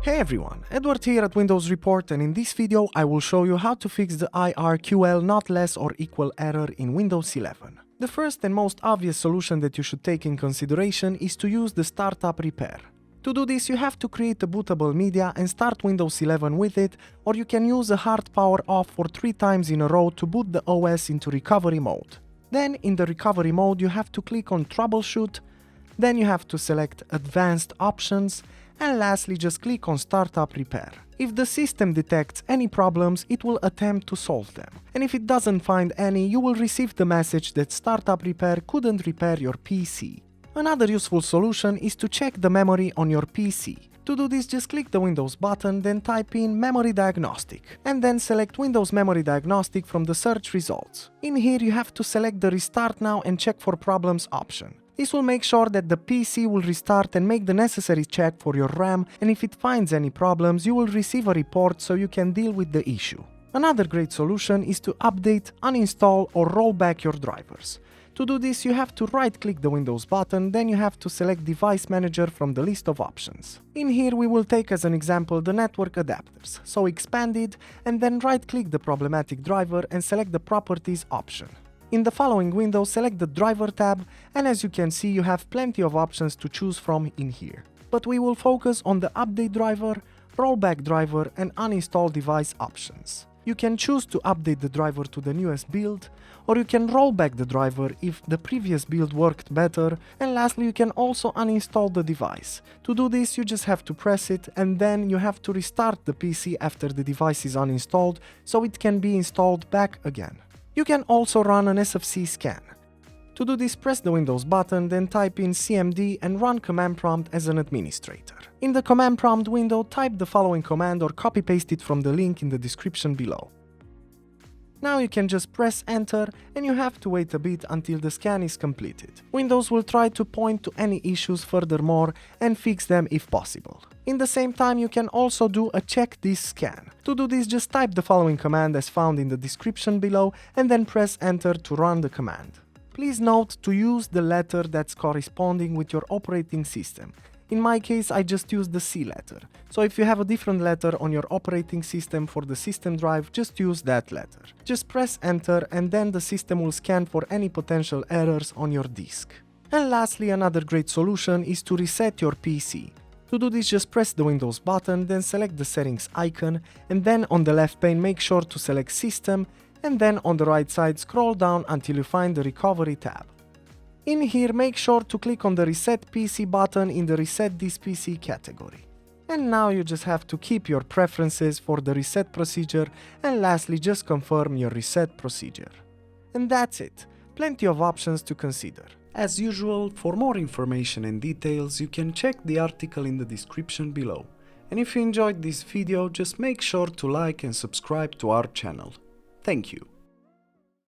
Hey everyone, Edward here at Windows Report, and in this video I will show you how to fix the IRQL not less or equal error in Windows 11. The first and most obvious solution that you should take in consideration is to use the startup repair. To do this, you have to create a bootable media and start Windows 11 with it, or you can use a hard power off for 3 times in a row to boot the OS into recovery mode. Then in the recovery mode you have to click on Troubleshoot, then you have to select Advanced Options, and lastly just click on Startup Repair. If the system detects any problems, it will attempt to solve them. And if it doesn't find any, you will receive the message that Startup Repair couldn't repair your PC. Another useful solution is to check the memory on your PC. To do this, just click the Windows button, then type in Memory Diagnostic, and then select Windows Memory Diagnostic from the search results. In here you have to select the Restart Now and Check for Problems option. This will make sure that the PC will restart and make the necessary check for your RAM, and if it finds any problems, you will receive a report so you can deal with the issue. Another great solution is to update, uninstall or roll back your drivers. To do this, you have to right-click the Windows button, then you have to select Device Manager from the list of options. In here we will take as an example the network adapters, so expand it and then right-click the problematic driver and select the Properties option. In the following window, select the Driver tab, and as you can see you have plenty of options to choose from in here. But we will focus on the Update driver, Rollback driver and Uninstall device options. You can choose to update the driver to the newest build, or you can roll back the driver if the previous build worked better, and lastly you can also uninstall the device. To do this you just have to press it, and then you have to restart the PC after the device is uninstalled so it can be installed back again. You can also run an SFC scan. To do this, press the Windows button, then type in cmd and run command prompt as an administrator. In the command prompt window, type the following command or copy-paste it from the link in the description below. Now you can just press enter and you have to wait a bit until the scan is completed. Windows will try to point to any issues furthermore and fix them if possible. In the same time, you can also do a chkdsk scan. To do this, just type the following command as found in the description below and then press enter to run the command. Please note to use the letter that's corresponding with your operating system. In my case, I just used the C letter. So if you have a different letter on your operating system for the system drive, just use that letter. Just press enter and then the system will scan for any potential errors on your disk. And lastly, another great solution is to reset your PC. To do this, just press the Windows button, then select the settings icon, and then on the left pane make sure to select System, and then on the right side scroll down until you find the Recovery tab. In here, make sure to click on the Reset PC button in the Reset this PC category. And now you just have to keep your preferences for the reset procedure, and lastly just confirm your reset procedure. And that's it. Plenty of options to consider. As usual, for more information and details, you can check the article in the description below. And if you enjoyed this video, just make sure to like and subscribe to our channel. Thank you.